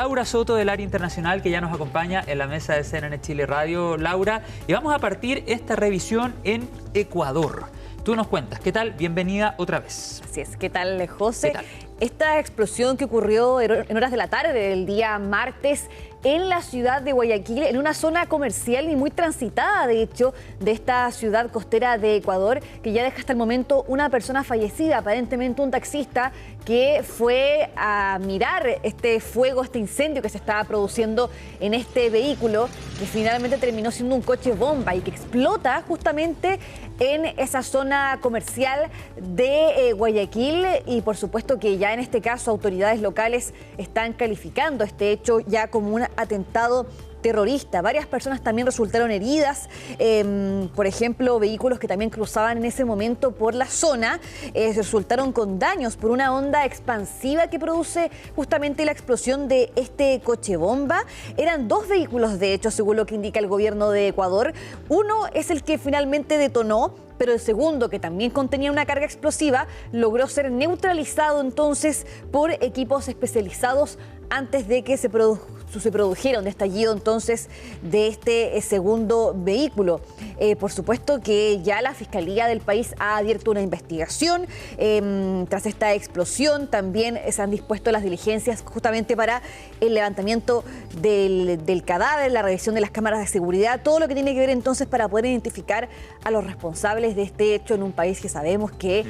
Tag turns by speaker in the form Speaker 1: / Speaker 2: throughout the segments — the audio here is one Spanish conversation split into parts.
Speaker 1: Laura Soto del área internacional, que ya nos acompaña en la mesa de CNN Chile Radio. Laura, y vamos a partir esta revisión en Ecuador. Tú nos cuentas, ¿qué tal? Bienvenida otra vez.
Speaker 2: Así es, ¿qué tal, José?
Speaker 1: ¿Qué tal?
Speaker 2: Esta explosión que ocurrió en horas de la tarde del día martes en la ciudad de Guayaquil, en una zona comercial y muy transitada, de hecho, de esta ciudad costera de Ecuador, que ya deja hasta el momento una persona fallecida, aparentemente un taxista que fue a mirar este fuego, este incendio que se estaba produciendo en este vehículo, que finalmente terminó siendo un coche bomba y que explota justamente en esa zona comercial de Guayaquil. Y por supuesto que ya en este caso autoridades locales están calificando este hecho ya como un atentado terrorista. Varias personas también resultaron heridas, por ejemplo, vehículos que también cruzaban en ese momento por la zona, resultaron con daños por una onda expansiva que produce justamente la explosión de este coche bomba. Eran dos vehículos, de hecho, según lo que indica el gobierno de Ecuador. Uno es el que finalmente detonó, pero el segundo, que también contenía una carga explosiva, logró ser neutralizado entonces por equipos especializados antes de que se produjera un estallido entonces de este segundo vehículo. Por supuesto que ya la Fiscalía del país ha abierto una investigación tras esta explosión. También se han dispuesto las diligencias justamente para el levantamiento del cadáver, la revisión de las cámaras de seguridad, todo lo que tiene que ver entonces para poder identificar a los responsables de este hecho en un país que sabemos que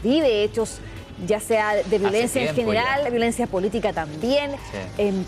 Speaker 2: vive hechos ya sea de violencia en general, ya. Violencia política también,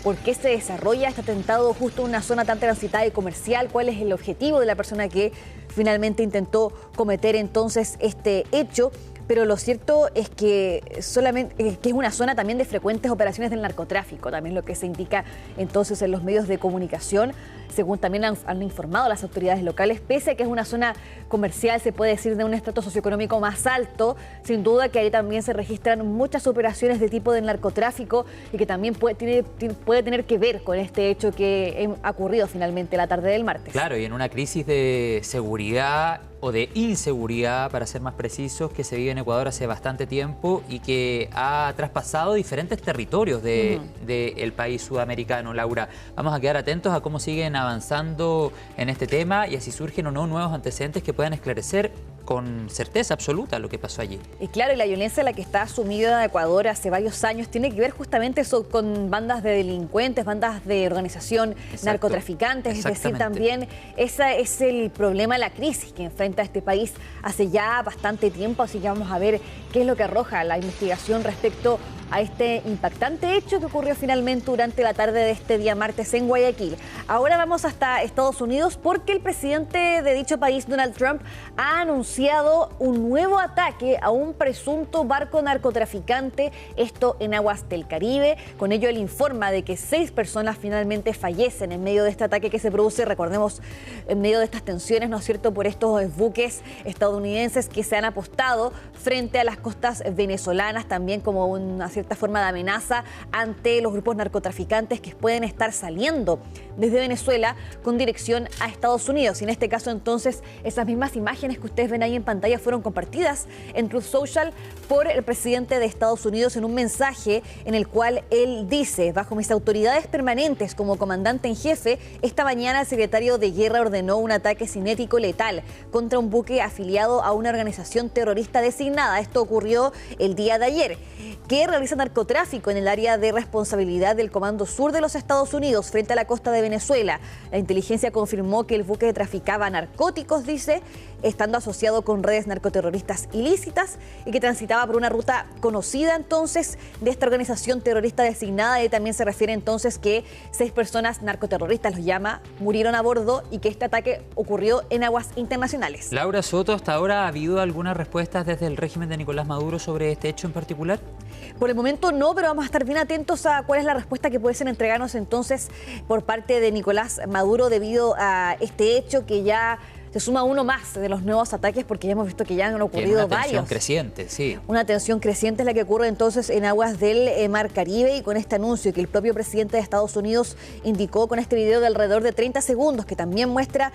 Speaker 2: por qué se desarrolla este atentado justo en una zona tan transitada y comercial, cuál es el objetivo de la persona que finalmente intentó cometer entonces este hecho. Pero lo cierto es que que es una zona también de frecuentes operaciones del narcotráfico, también lo que se indica entonces en los medios de comunicación, según también han informado las autoridades locales. Pese a que es una zona comercial, se puede decir, de un estrato socioeconómico más alto, sin duda que ahí también se registran muchas operaciones de tipo de narcotráfico y que también puede tener que ver con este hecho que ha ocurrido finalmente la tarde del martes.
Speaker 1: Claro, y en una crisis de seguridad o de inseguridad, para ser más precisos, que se vive en Ecuador hace bastante tiempo y que ha traspasado diferentes territorios del país sudamericano. Laura, vamos a quedar atentos a cómo siguen avanzando en este tema y así surgen o no nuevos antecedentes que puedan esclarecer con certeza absoluta lo que pasó allí.
Speaker 2: Y claro, y la violencia en la que está sumida Ecuador hace varios años tiene que ver justamente eso con bandas de delincuentes, bandas de organización, narcotraficantes. Es decir, también ese es el problema, la crisis que enfrenta este país hace ya bastante tiempo. Así que vamos a ver qué es lo que arroja la investigación respecto a este impactante hecho que ocurrió finalmente durante la tarde de este día martes en Guayaquil. Ahora vamos hasta Estados Unidos porque el presidente de dicho país, Donald Trump, ha anunciado un nuevo ataque a un presunto barco narcotraficante, esto en aguas del Caribe. Con ello él informa de que 6 personas finalmente fallecen en medio de este ataque que se produce, recordemos, en medio de estas tensiones, ¿no es cierto?, por estos buques estadounidenses que se han apostado frente a las costas venezolanas, también como una cierta forma de amenaza ante los grupos narcotraficantes que pueden estar saliendo desde Venezuela con dirección a Estados Unidos. Y en este caso entonces esas mismas imágenes que ustedes ven ahí en pantalla fueron compartidas en Truth Social por el presidente de Estados Unidos en un mensaje en el cual él dice: bajo mis autoridades permanentes como comandante en jefe, esta mañana el secretario de Guerra ordenó un ataque cinético letal contra un buque afiliado a una organización terrorista designada. Esto ocurrió el día de ayer, que realiza narcotráfico en el área de responsabilidad del Comando Sur de los Estados Unidos frente a la costa de Venezuela. La inteligencia confirmó que el buque traficaba narcóticos, dice, estando asociado con redes narcoterroristas ilícitas y que transitaba por una ruta conocida entonces de esta organización terrorista designada. Y también se refiere entonces que 6 personas narcoterroristas, los llama, murieron a bordo y que este ataque ocurrió en aguas internacionales.
Speaker 1: Laura Soto, ¿hasta ahora ha habido algunas respuestas desde el régimen de Nicolás Maduro sobre este hecho en particular?
Speaker 2: Por el momento no, pero vamos a estar bien atentos a cuál es la respuesta que puede ser entregarnos entonces por parte de Nicolás Maduro debido a este hecho que ya se suma uno más de los nuevos ataques, porque ya hemos visto que ya han ocurrido
Speaker 1: una tensión
Speaker 2: varios.
Speaker 1: Creciente, sí.
Speaker 2: Una tensión creciente es la que ocurre entonces en aguas del Mar Caribe, y con este anuncio que el propio presidente de Estados Unidos indicó con este video de alrededor de 30 segundos, que también muestra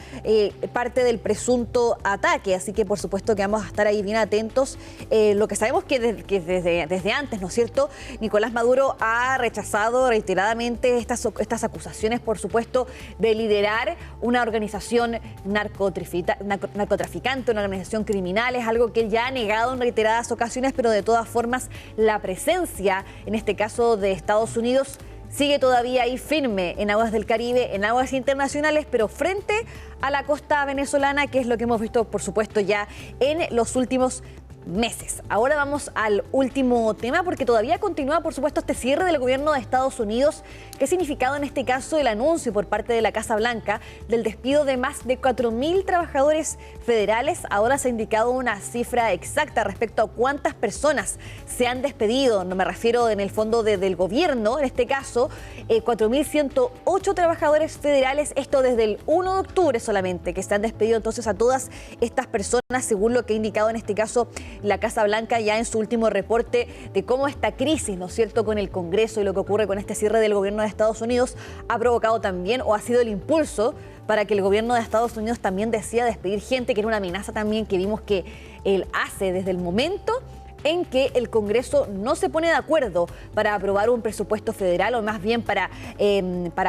Speaker 2: parte del presunto ataque. Así que por supuesto que vamos a estar ahí bien atentos. Lo que sabemos que desde antes, ¿no es cierto?, Nicolás Maduro ha rechazado reiteradamente estas acusaciones, por supuesto, de liderar una organización narcotraficante, una organización criminal. Es algo que él ya ha negado en reiteradas ocasiones, pero de todas formas la presencia, en este caso de Estados Unidos, sigue todavía ahí firme en aguas del Caribe, en aguas internacionales, pero frente a la costa venezolana, que es lo que hemos visto, por supuesto, ya en los últimos meses. Ahora vamos al último tema, porque todavía continúa, por supuesto, este cierre del gobierno de Estados Unidos, que ha significado en este caso el anuncio por parte de la Casa Blanca del despido de más de 4.000 trabajadores federales. Ahora se ha indicado una cifra exacta respecto a cuántas personas se han despedido. No me refiero en el fondo del gobierno, en este caso, 4.108 trabajadores federales, esto desde el 1 de octubre solamente, que se han despedido entonces a todas estas personas, según lo que ha indicado en este caso la Casa Blanca ya en su último reporte de cómo esta crisis, ¿no es cierto?, con el Congreso y lo que ocurre con este cierre del gobierno de Estados Unidos ha provocado también, o ha sido el impulso para que el gobierno de Estados Unidos también decida despedir gente, que era una amenaza también que vimos que él hace desde el momento en que el Congreso no se pone de acuerdo para aprobar un presupuesto federal, o más bien para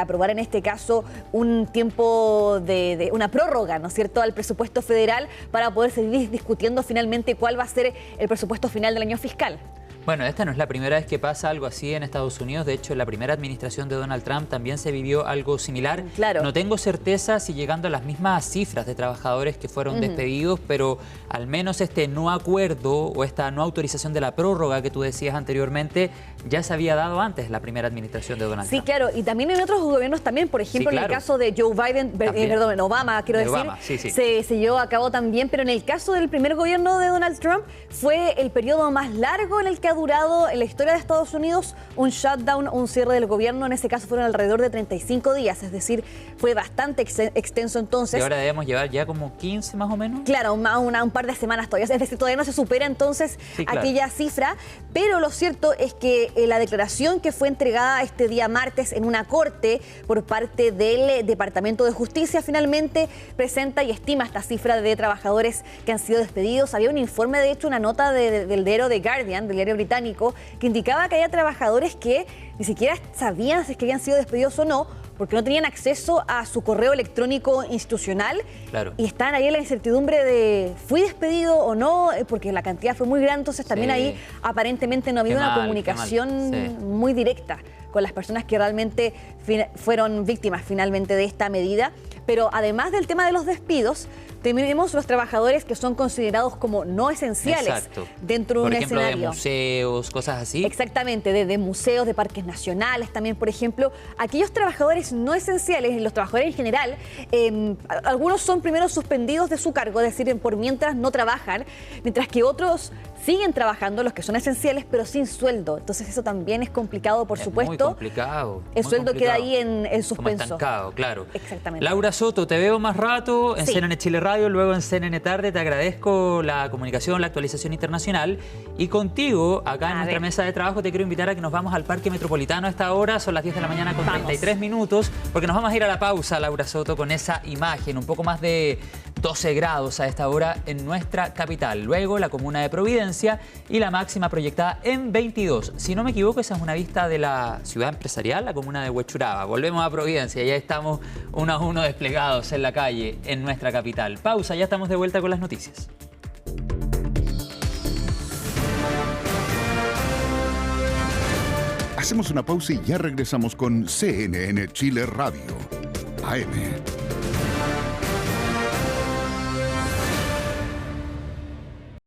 Speaker 2: aprobar en este caso un tiempo de una prórroga, ¿no es cierto?, al presupuesto federal, para poder seguir discutiendo finalmente cuál va a ser el presupuesto final del año fiscal.
Speaker 1: Bueno, esta no es la primera vez que pasa algo así en Estados Unidos. De hecho, en la primera administración de Donald Trump también se vivió algo similar.
Speaker 2: Claro.
Speaker 1: No tengo certeza si llegando a las mismas cifras de trabajadores que fueron despedidos, pero al menos este no acuerdo o esta no autorización de la prórroga que tú decías anteriormente ya se había dado antes en la primera administración de Donald Trump.
Speaker 2: Sí, claro, y también en otros gobiernos también, por ejemplo,
Speaker 1: sí, claro.
Speaker 2: En el caso de Joe Biden, perdón, en Obama, quiero decir,
Speaker 1: Obama, sí.
Speaker 2: Se llevó a cabo también, pero en el caso del primer gobierno de Donald Trump fue el periodo más largo en el que ha durado en la historia de Estados Unidos un shutdown, un cierre del gobierno. En ese caso fueron alrededor de 35 días, es decir, fue bastante extenso entonces.
Speaker 1: Y ahora debemos llevar ya como 15 más o menos.
Speaker 2: Claro, un par de semanas todavía, es decir, todavía no se supera entonces aquella cifra, pero lo cierto es que la declaración que fue entregada este día martes en una corte por parte del Departamento de Justicia finalmente presenta y estima esta cifra de trabajadores que han sido despedidos. Había un informe, de hecho, una nota del diario The Guardian, del diario británico, que indicaba que había trabajadores que ni siquiera sabían si es que habían sido despedidos o no, porque no tenían acceso a su correo electrónico institucional.
Speaker 1: Claro.
Speaker 2: Y estaban ahí en la incertidumbre de ¿fui despedido o no? Porque la cantidad fue muy grande, entonces también ahí aparentemente no ha habido una comunicación muy directa con las personas que realmente fueron víctimas finalmente de esta medida. Pero además del tema de los despidos, tenemos los trabajadores que son considerados como no esenciales dentro de un escenario.
Speaker 1: Por ejemplo, de museos, cosas así.
Speaker 2: Exactamente, de museos, de parques nacionales también, por ejemplo. Aquellos trabajadores no esenciales, los trabajadores en general, algunos son primero suspendidos de su cargo, es decir, por mientras no trabajan, mientras que otros siguen trabajando, los que son esenciales, pero sin sueldo. Entonces eso también es complicado, por supuesto.
Speaker 1: Muy complicado.
Speaker 2: El sueldo queda ahí en suspenso.
Speaker 1: Como estancado, claro.
Speaker 2: Exactamente.
Speaker 1: Laura Soto, te veo más rato en CNN Chile Radio, luego en CNN Tarde. Te agradezco la comunicación, la actualización internacional. Y contigo, acá en nuestra mesa de trabajo, te quiero invitar a que nos vamos al Parque Metropolitano a esta hora. Son las 10 de la mañana con 33 minutos, porque nos vamos a ir a la pausa, Laura Soto, con esa imagen, un poco más de 12 grados a esta hora en nuestra capital. Luego la comuna de Providencia y la máxima proyectada en 22. Si no me equivoco, esa es una vista de la ciudad empresarial, la comuna de Huechuraba. Volvemos a Providencia, ya estamos uno a uno desplegados en la calle en nuestra capital. Pausa, ya estamos de vuelta con las noticias.
Speaker 3: Hacemos una pausa y ya regresamos con CNN Chile Radio, AM.